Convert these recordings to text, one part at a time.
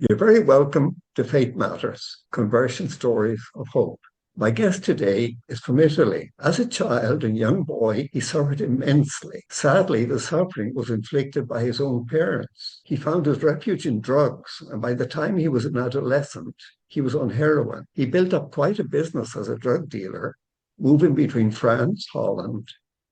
You're very welcome to Faith Matters, Conversion Stories of Hope. My guest today is from Italy. As a child and young boy, he suffered immensely. Sadly, the suffering was inflicted by his own parents. He found his refuge in drugs, and by the time he was an adolescent, he was on heroin. He built up quite a business as a drug dealer, moving between France, Holland,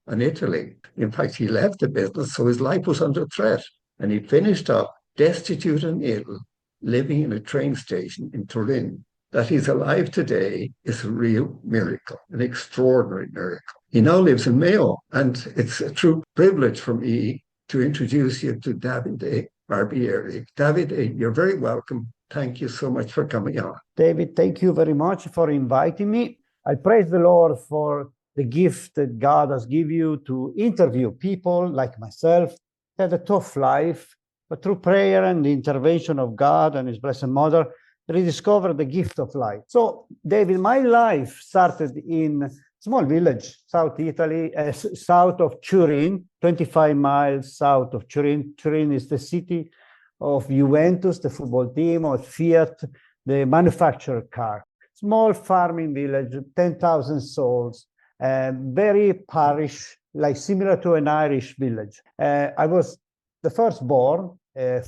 and Italy. In fact, he left the business, so his life was under threat, and he finished up destitute and ill, living in a train station in Turin. That he's alive today is a real miracle, an extraordinary miracle. He now lives in Mayo, and it's a true privilege for me to introduce you to Davide Barbieri. Davide, you're very welcome. Thank you so much for coming on. David, thank you very much for inviting me. I praise the Lord for the gift that God has given you to interview people like myself that had a tough life, but through prayer and the intervention of God and His Blessed Mother, rediscover the gift of life. So, David, my life started in a small village, South Italy, south of Turin, 25 miles south of Turin. Turin is the city of Juventus, the football team, of Fiat, the manufactured car. Small farming village, 10,000 souls, very parish, like similar to an Irish village. I was the firstborn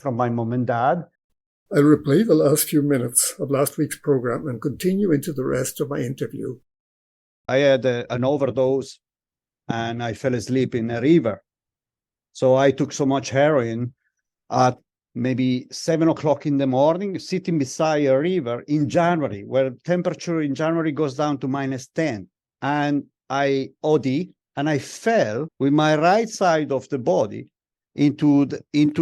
from my mom and dad. I'll replay the last few minutes of last week's program and continue into the rest of my interview. I had an overdose and I fell asleep in a river. So I took so much heroin at maybe 7 o'clock in the morning, sitting beside a river in January, where temperature in January goes down to -10. And I OD and I fell with my right side of the body into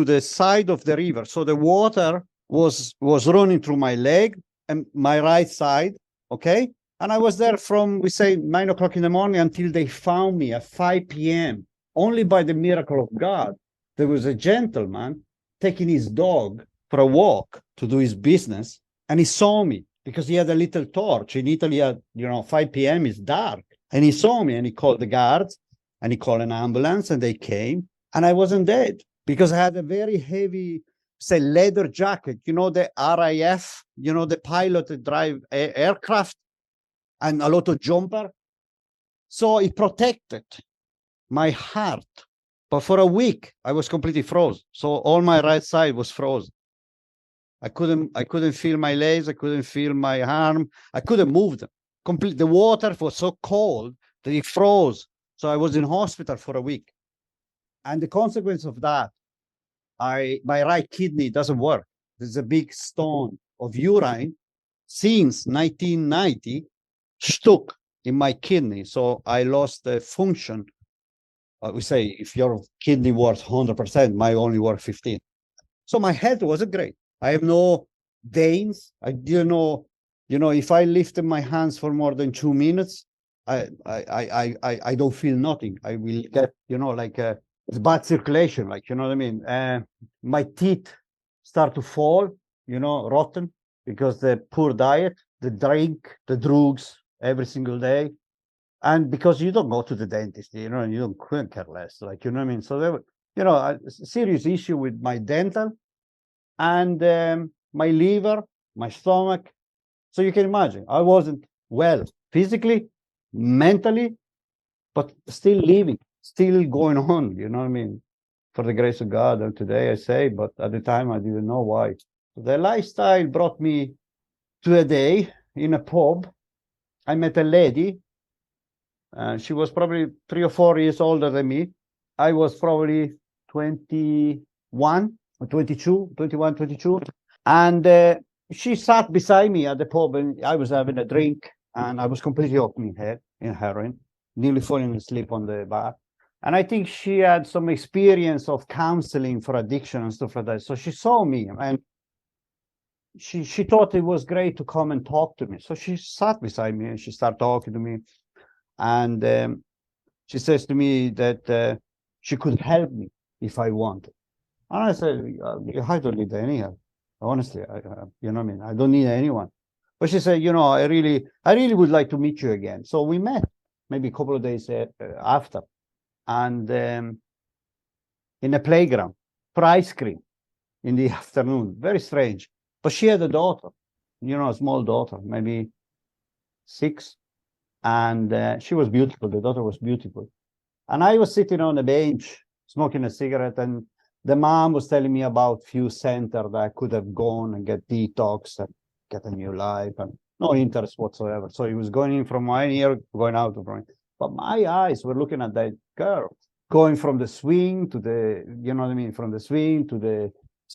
the side of the river. So the water was running through my leg and my right side, okay? And I was there from, we say, 9 o'clock in the morning until they found me at 5 p.m. Only by the miracle of God. There was a gentleman taking his dog for a walk to do his business, and he saw me because he had a little torch. In Italy, at 5 p.m. is dark. And he saw me and he called the guards and he called an ambulance and they came. And I wasn't dead because I had a very heavy, say, leather jacket, the RAF, the pilot that drive aircraft, and a lot of jumper. So it protected my heart. But for a week, I was completely frozen. So all my right side was frozen. I couldn't feel my legs. I couldn't feel my arm. I couldn't move them. The water was so cold that it froze. So I was in hospital for a week. And the consequence of that, my right kidney doesn't work. There's a big stone of urine since 1990 stuck in my kidney. So I lost the function. We say if your kidney works 100%, my only work 15. So my health wasn't great. I have no veins. I didn't know, if I lifted my hands for more than 2 minutes, I don't feel nothing. I will get, it's bad circulation, what I mean? My teeth start to fall, rotten, because the poor diet, the drink, the drugs every single day. And because you don't go to the dentist, and you couldn't care less, what I mean? So there were, a serious issue with my dental and my liver, my stomach. So you can imagine, I wasn't well physically, mentally, but still living. Still going on, what I mean? For the grace of God, and today I say, but at the time I didn't know why. The lifestyle brought me to a day in a pub. I met a lady. She was probably 3 or 4 years older than me. I was probably 21 or 22, 21, 22. And she sat beside me at the pub, and I was having a drink, and I was completely off my head in heroin, nearly falling asleep on the bar. And I think she had some experience of counseling for addiction and stuff like that. So she saw me and she thought it was great to come and talk to me. So she sat beside me and she started talking to me. And she says to me that she could help me if I wanted. And I said, I don't need any help. Honestly, I mean? I don't need anyone. But she said, I really would like to meet you again. So we met maybe a couple of days after. And in a playground for ice cream in the afternoon. Very strange. But she had a daughter, a small daughter, maybe 6, and she was beautiful. The daughter was beautiful. And I was sitting on a bench smoking a cigarette, and the mom was telling me about few center that I could have gone and get detox and get a new life, and no interest whatsoever. So it was going in from one ear, going out from one. But my eyes were looking at that girl going from the swing to the, from the swing to the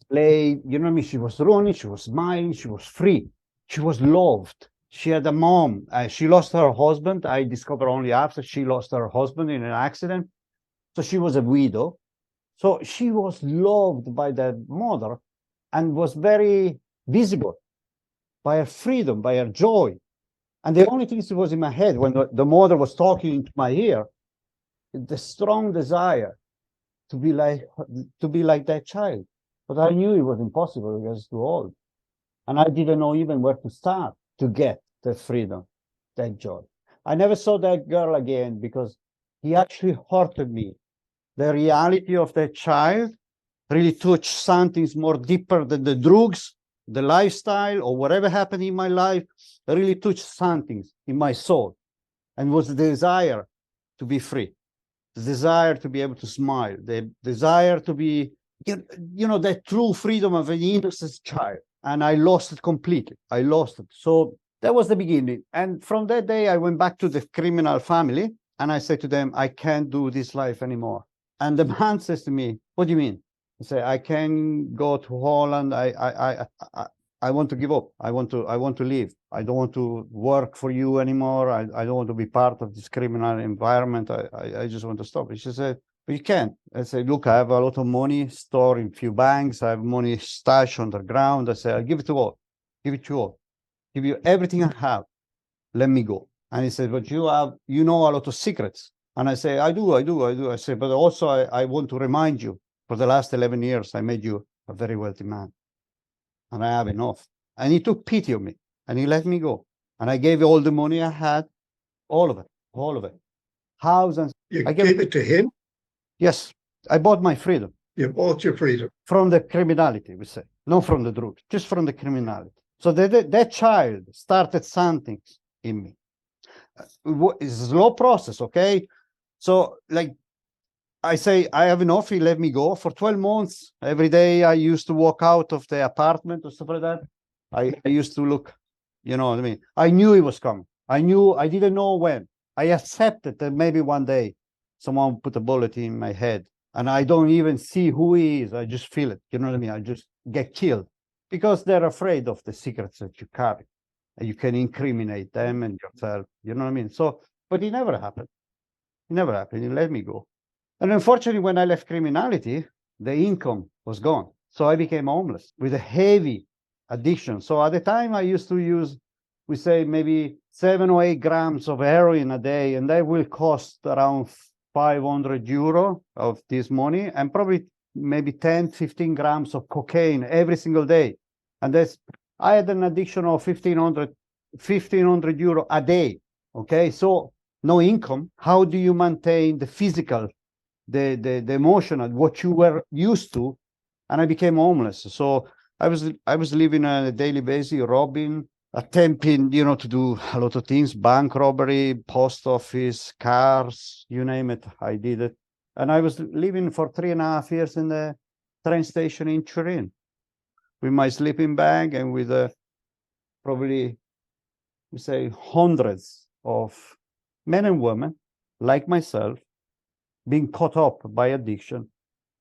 play. She was running, she was smiling, she was free, she was loved. She had a mom. She lost her husband. I discovered only after she lost her husband in an accident. So she was a widow. So she was loved by that mother and was very visible by her freedom, by her joy. And the only thing that was in my head when the mother was talking into my ear, the strong desire to be like that child. But I knew it was impossible because it's too old. And I didn't know even where to start to get the freedom, that joy. I never saw that girl again because he actually hurted me. The reality of that child really touched something more deeper than the drugs, the lifestyle, or whatever happened in my life. It really touched something in my soul, and was the desire to be free, the desire to be able to smile, the desire to be, that true freedom of an innocent child. And I lost it completely. I lost it. So that was the beginning. And from that day, I went back to the criminal family and I said to them, I can't do this life anymore. And the man says to me, what do you mean? I say, I can go to Holland. I want to give up. I want to leave. I don't want to work for you anymore. I don't want to be part of this criminal environment. I just want to stop. She said, but you can't. I said, look, I have a lot of money stored in a few banks. I have money stashed underground. I said, I'll give it to all. Give it to all. Give you everything I have. Let me go. And he said, but you know a lot of secrets. And I say, I do. I say, but also I want to remind you, for the last 11 years, I made you a very wealthy man. And I have enough. And he took pity on me and he let me go. And I gave all the money I had, all of it. Thousands. You gave it to him? Yes. I bought my freedom. You bought your freedom. From the criminality, we say. Not from the drugs, just from the criminality. So that child started something in me. It's a slow process, okay? So, like I say, I have enough. He let me go for 12 months. Every day I used to walk out of the apartment or stuff like that. I used to look, you know what I mean? I knew he was coming. I didn't know when. I accepted that maybe one day someone put a bullet in my head and I don't even see who he is. I just feel it. You know what I mean? I just get killed because they're afraid of the secrets that you carry. And you can incriminate them and yourself. You know what I mean? So, but it never happened. It never happened. He let me go. And unfortunately, when I left criminality, the income was gone. So I became homeless with a heavy addiction. So at the time I used to use, we say maybe 7 or 8 grams of heroin a day, and that will cost around 500 euro of this money, and probably maybe 10, 15 grams of cocaine every single day. And I had an addiction of 1,500 euro a day. Okay, so no income. How do you maintain the physical, the emotional, what you were used to? And I became homeless. So I was living on a daily basis, robbing, attempting, to do a lot of things, bank robbery, post office, cars, you name it, I did it. And I was living for 3.5 years in the train station in Turin with my sleeping bag and with probably, we say, hundreds of men and women like myself being caught up by addiction,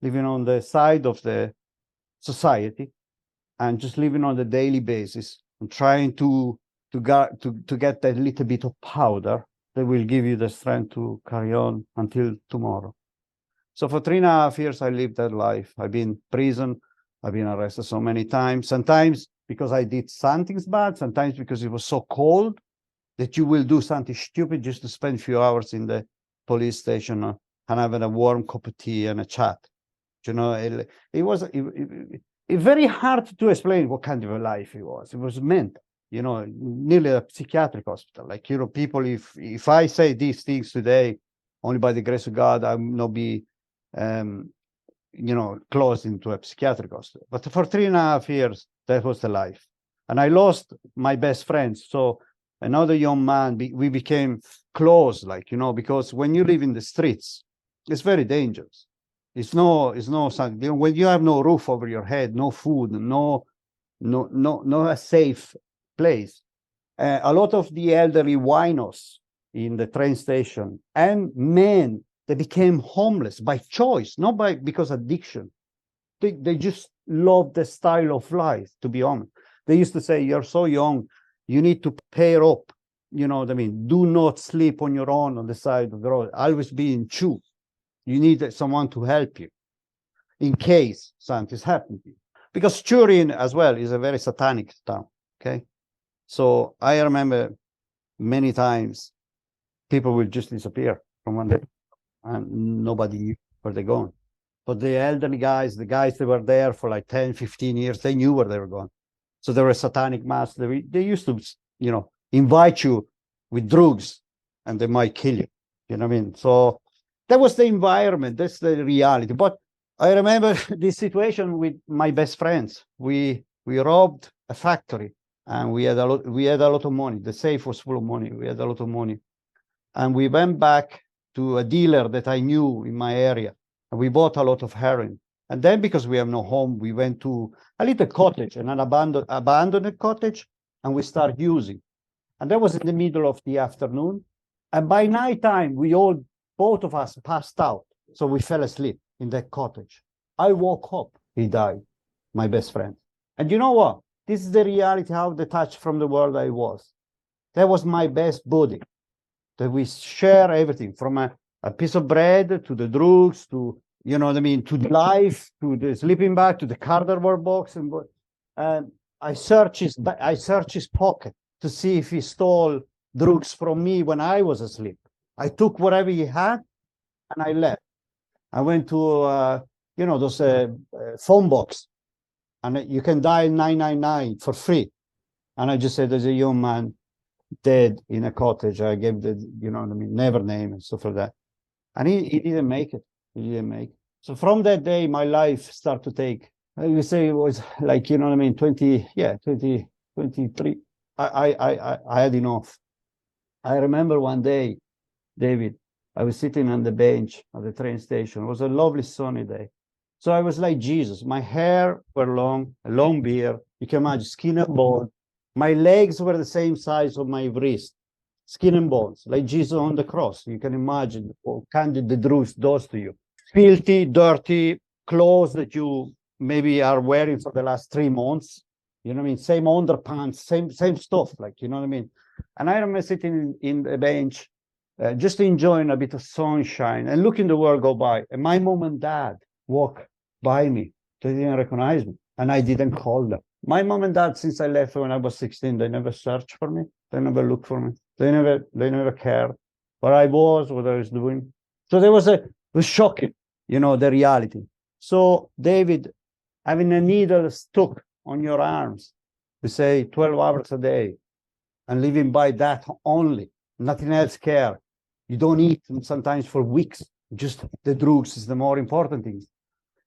living on the side of the society and just living on a daily basis and trying to get that little bit of powder that will give you the strength to carry on until tomorrow. So for 3.5 years, I lived that life. I've been in prison. I've been arrested so many times, sometimes because I did something bad, sometimes because it was so cold that you will do something stupid just to spend a few hours in the police station and having a warm cup of tea and a chat. It was very hard to explain what kind of a life it was. It was meant, nearly a psychiatric hospital. Like, people, if I say these things today, only by the grace of God, I will not be, closed into a psychiatric hospital. But for 3.5 years, That was the life. And I lost my best friends. So another young man, we became close, like, because when you live in the streets, it's very dangerous. It's no something, when you have no roof over your head, no food, no a safe place. A lot of the elderly winos in the train station and men, they became homeless by choice, not because addiction. They just love the style of life, to be honest. They used to say, you're so young, you need to pair up. You know what I mean? Do not sleep on your own on the side of the road. Always be in two. You need someone to help you in case something's happened to you. Because Turin as well is a very satanic town, okay? So I remember many times people will just disappear from one day and nobody knew where they're going. But the elderly guys, the guys that were there for like 10, 15 years, they knew where they were going. So there were satanic mass. They used to, invite you with drugs and they might kill you. You know what I mean? So that was the environment. That's the reality. But I remember this situation with my best friends. We robbed a factory and we had a lot of money. The safe was full of money. We had a lot of money. And we went back to a dealer that I knew in my area. And we bought a lot of heroin. And then because we have no home, we went to a little cottage, an abandoned cottage, and we started using. And that was in the middle of the afternoon. And by nighttime, both of us passed out. So we fell asleep in that cottage. I woke up, he died, my best friend. And you know what? This is the reality, how detached from the world I was. That was my best buddy. That we share everything from a piece of bread to the drugs, to, you know what I mean, to life, to the sleeping bag, to the cardboard box. And I searched his pocket to see if he stole drugs from me when I was asleep. I took whatever he had and I left. I went to, those phone box, and you can dial 999 for free. And I just said, there's a young man dead in a cottage. I gave never name and stuff like that. And he didn't make it. He didn't make it. So from that day, my life started to take, I would say it was like, 23. I had enough. I remember one day, David, I was sitting on the bench at the train station. It was a lovely sunny day. So I was like Jesus. My hair were long, a long beard. You can imagine, skin and bone. My legs were the same size of my wrist, skin and bones, like Jesus on the cross. You can imagine what kind of the drugs does to you. Filthy, dirty clothes that you maybe are wearing for the last 3 months. You know what I mean? Same underpants, same stuff, like, you know what I mean? And I remember sitting in the bench, just enjoying a bit of sunshine and looking the world go by. And my mom and dad walked by me. They didn't recognize me, and I didn't call them. My mom and dad, since I left when I was 16, they never searched for me. They never looked for me. They never cared where I was, what I was doing. So it was shocking, the reality. So David, having a needle stuck on your arms, we say 12 hours a day, and living by that only, nothing else care. You don't eat sometimes for weeks. Just the drugs is the more important thing.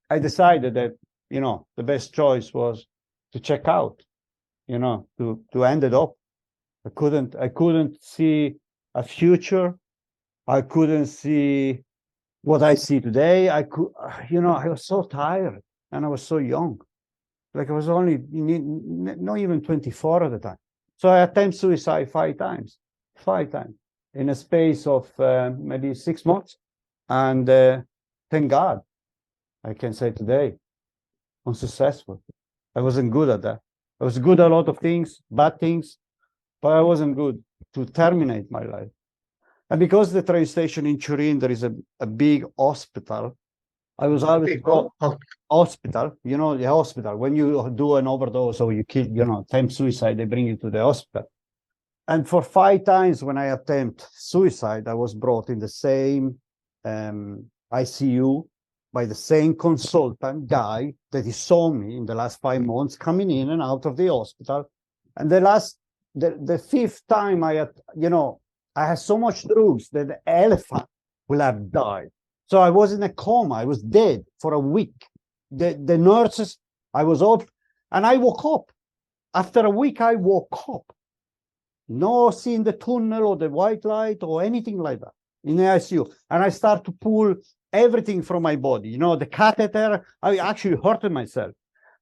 I decided that, the best choice was to check out, to end it up. I couldn't see a future. I couldn't see what I see today. I was so tired and I was so young. Like I was only not even 24 at the time. So I attempted suicide 5 times in a space of maybe 6 months. And thank God, I can say today, I'm successful. I wasn't good at that. I was good at a lot of things, bad things, but I wasn't good to terminate my life. And because the train station in Turin, there is a big hospital, I was always hospital, the hospital. When you do an overdose or you kill, attempt suicide, they bring you to the hospital. And for 5 times when I attempt suicide, I was brought in the same ICU by the same consultant guy that he saw me in the last 5 months coming in and out of the hospital. And the 5th time I had so much drugs that the elephant will have died. So I was in a coma. I was dead for a week. The nurses, I was up And I woke up. After a week, I woke up. No seeing the tunnel or the white light or anything like that in the ICU. And I start to pull everything from my body. You know, the catheter, I actually hurted myself.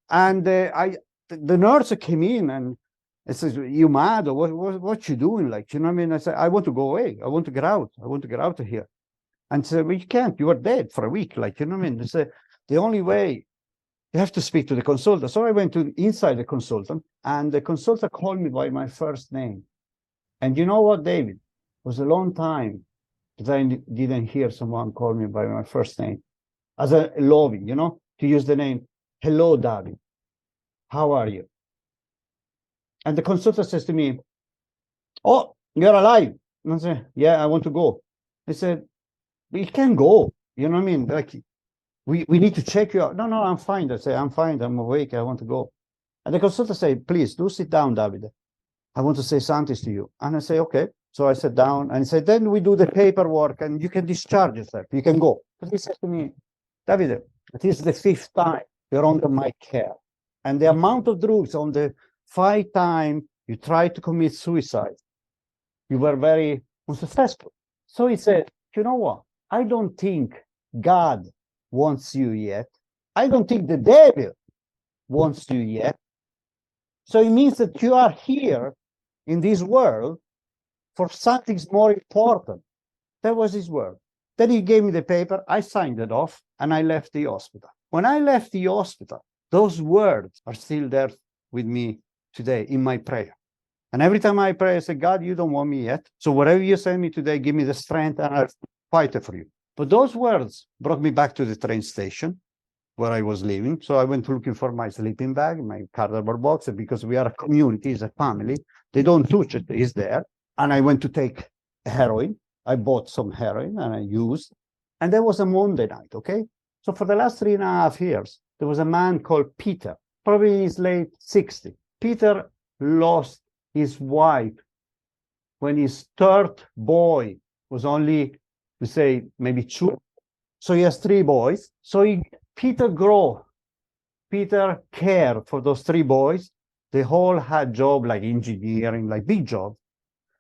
And the nurse came in and it says, "You mad? Or what you doing?" Like, you know what I mean? I said, "I want to go away. I want to get out. I want to get out of here." And said, "Well, you can't. You are dead for a week." Like, you know what I mean? They said, "The only way, you have to speak to the consultant." So I went to inside the consultant, and the consultant called me by my first name. And you know what, David? It was a long time that I didn't hear someone call me by my first name. As a loving, you know, to use the name, "Hello, David. How are you?" And the consultant says to me, "Oh, you're alive." And I said, "Yeah, I want to go." He said, "We can't go." You know what I mean? Like, we need to check you out. "No, I'm fine." I say, "I'm fine. I'm awake. I want to go." And the consultant said, "Please do sit down, David. I want to say something to you." And I say, "Okay." So I sat down and he said, "Then we do the paperwork and you can discharge yourself. You can go." But he said to me, "Davide, it is the 5th time you're under my care. And the amount of drugs on the 5th time you tried to commit suicide, you were very unsuccessful." So he said, "You know what? I don't think God wants you yet. I don't think the devil wants you yet. So it means that you are here in this world for something more important." That was his word. Then he gave me the paper, I signed it off, and I left the hospital. When I left the hospital, those words are still there with me today in my prayer. And every time I pray, I say, "God, you don't want me yet. So whatever you send me today, give me the strength and I'll fight it for you." But those words brought me back to the train station where I was living. So I went looking for my sleeping bag, my cardboard box, because we are a community, it's a family. They don't touch it, it's there. And I went to take heroin. I bought some heroin and I used. And there was a Monday night, okay? So for the last 3.5 years, there was a man called Peter, probably in his late 60s. Peter lost his wife when his third boy was only, we say, maybe 2. So he has 3 boys. So Peter cared for those 3 boys. They all had job like engineering, like big job.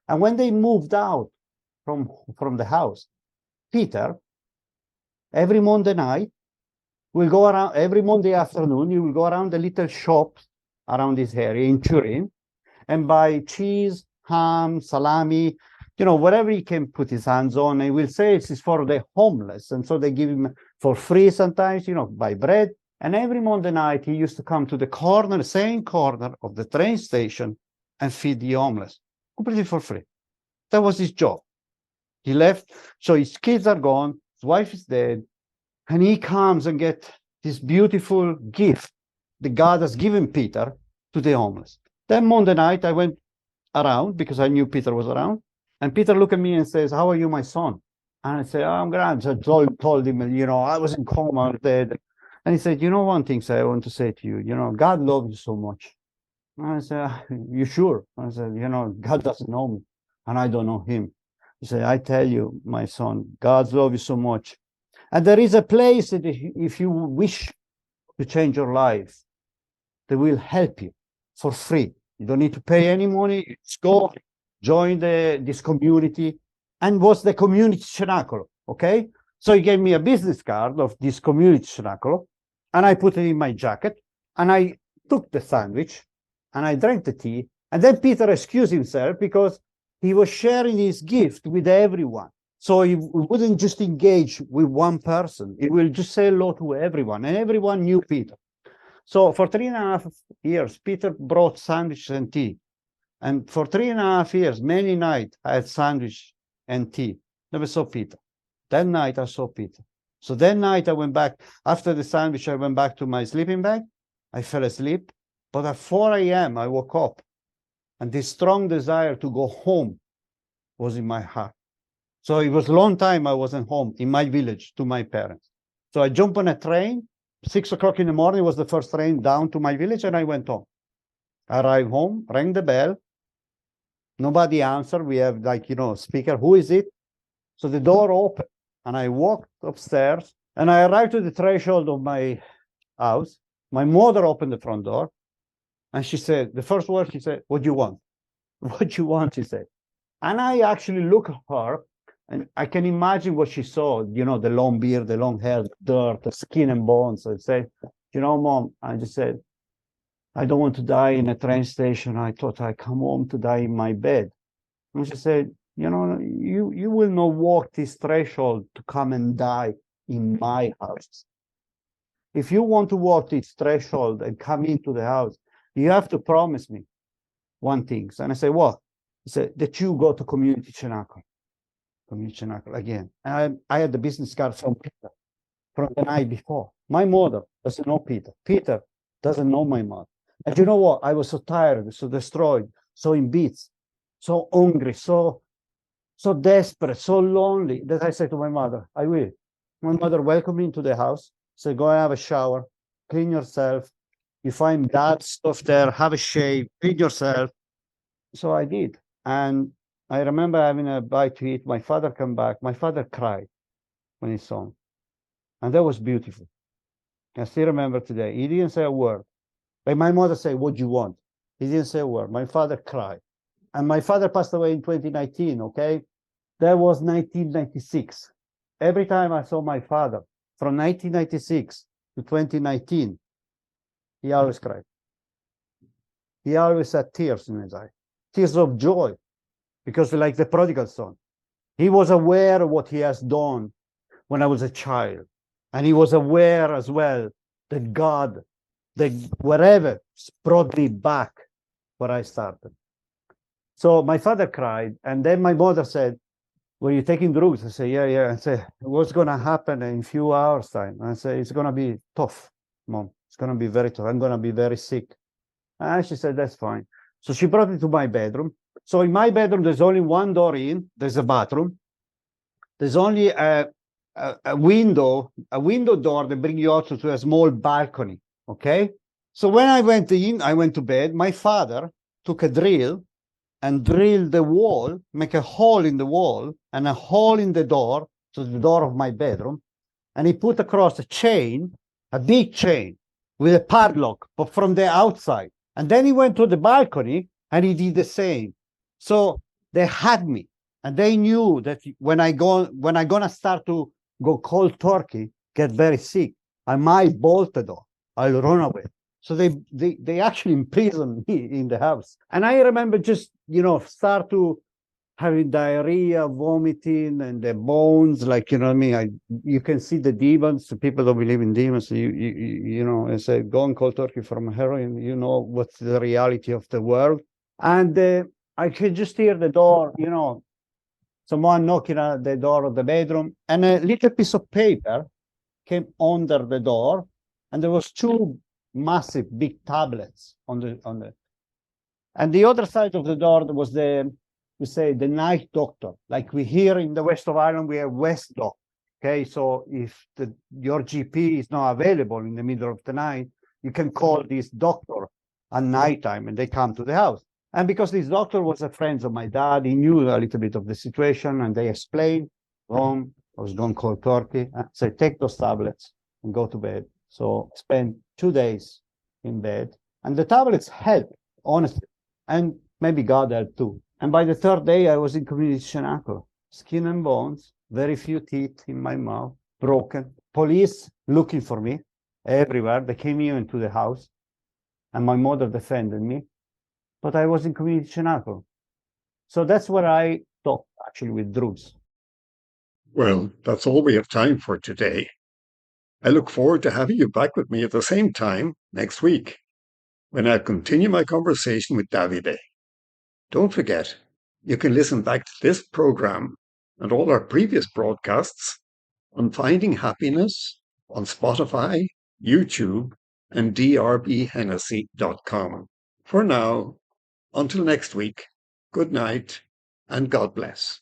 And when they moved out from the house, Peter, every Monday night, will go around, every Monday afternoon, he will go around the little shops around this area in Turin and buy cheese, ham, salami, you know, whatever he can put his hands on. He will say it's for the homeless. And so they give him for free sometimes, you know, buy bread. And every Monday night, he used to come to the corner, same corner of the train station and feed the homeless completely for free. That was his job. He left, so his kids are gone, his wife is dead, and he comes and gets this beautiful gift that God has given Peter to the homeless. Then Monday night, I went around because I knew Peter was around. And Peter looked at me and says, "How are you, my son?" And I said, "Oh, I'm grand." So I told him, you know, I was in coma, dead. And he said, "You know, one thing I want to say to you, you know, God loves you so much." And I said, "You sure?" I said, "You know, God doesn't know me and I don't know him." He said, "I tell you, my son, God loves you so much. And there is a place that if you wish to change your life, they will help you for free. You don't need to pay any money. Just go join this community." And was the community cenacolo, okay? So he gave me a business card of this community cenacolo, and I put it in my jacket, and I took the sandwich, and I drank the tea, and then Peter excused himself because he was sharing his gift with everyone. So he wouldn't just engage with one person. He will just say hello to everyone, and everyone knew Peter. So for 3.5 years, Peter brought sandwiches and tea. And for 3.5 years, many nights, I had sandwich and tea. Never saw Peter. That night, I saw Peter. So that night, I went back. After the sandwich, I went back to my sleeping bag. I fell asleep. But at 4 a.m., I woke up. And this strong desire to go home was in my heart. So it was a long time I wasn't home in my village to my parents. So I jumped on a train. 6 o'clock in the morning was the first train down to my village, and I went home. I arrived home, rang the bell. Nobody answered. We have, like, you know, speaker. Who is it? So the door opened, and I walked upstairs, and I arrived to the threshold of my house. My mother opened the front door, And she said, the first word she said, "What do you want?" "What do you want?" she said. And I actually look at her, and I can imagine what she saw, the long beard, the long hair, the dirt, the skin and bones. I said, Mom, I just said, "I don't want to die in a train station. I thought I come home to die in my bed." And she said, you will not walk this threshold to come and die in my house. If you want to walk this threshold and come into the house, you have to promise me one thing. And I said, "What?" He said, "That you go to Community Cenacolo." Community Cenacolo again. And I had the business card from Peter from the night before. My mother doesn't know Peter. Peter doesn't know my mother. And you know what? I was so tired, so destroyed, so in bits, so hungry, so desperate, so lonely that I said to my mother, "I will." My mother welcomed me into the house, said, "Go and have a shower, clean yourself. You find bad stuff there, have a shave, clean yourself." So I did. And I remember having a bite to eat. My father came back. My father cried when he saw me. And that was beautiful. I still remember today. He didn't say a word. Like my mother said, "What do you want?" He didn't say a word. My father cried. And my father passed away in 2019, okay? That was 1996. Every time I saw my father, from 1996 to 2019, he always cried. He always had tears in his eyes, tears of joy, because like the prodigal son, he was aware of what he has done when I was a child. And he was aware as well that God, that wherever, brought me back where I started. So my father cried, and then my mother said, "Were you taking drugs?" I said, "Yeah." I said, "What's going to happen in a few hours' time?" I said, "It's going to be tough, Mom. It's going to be very tough. I'm going to be very sick." And she said, "That's fine." So she brought me to my bedroom. So in my bedroom, there's only one door in. There's a bathroom. There's only a window door that brings you out to a small balcony, okay? So when I went in, I went to bed. My father took a drill and drilled the wall, make a hole in the wall and a hole in the door, so the door of my bedroom, and he put across a chain, a big chain, with a padlock, but from the outside. And then he went to the balcony and he did the same. So they had me, and they knew that when I gonna start to go cold turkey, get very sick, I might bolt the door. I'll run away. So they actually imprisoned me in the house. And I remember just, start to having diarrhea, vomiting, and the bones, like, what I mean? You can see the demons. People don't believe in demons. I say, go on cold turkey from heroin, what's the reality of the world. And I could just hear the door, someone knocking at the door of the bedroom, and a little piece of paper came under the door, and there was two massive big tablets on the and the other side of the door there was the night doctor. Like we here in the west of Ireland, we have West Doc. Okay, so if your GP is not available in the middle of the night, you can call this doctor at nighttime and they come to the house. And because this doctor was a friend of my dad, he knew a little bit of the situation, and they explained, I was going cold turkey. I said, take those tablets and go to bed. So spend 2 days in bed, and the tablets helped, honestly, and maybe God helped too. And by the third day, I was in Community Cenacolo, skin and bones, very few teeth in my mouth, broken. Police looking for me everywhere. They came even to the house, and my mother defended me. But I was in Community Cenacolo. So that's where I talked actually with Druze. Well, that's all we have time for today. I look forward to having you back with me at the same time next week, when I'll continue my conversation with Davide. Don't forget, you can listen back to this program and all our previous broadcasts on Finding Happiness on Spotify, YouTube, and drbhennessy.com. For now, until next week, good night and God bless.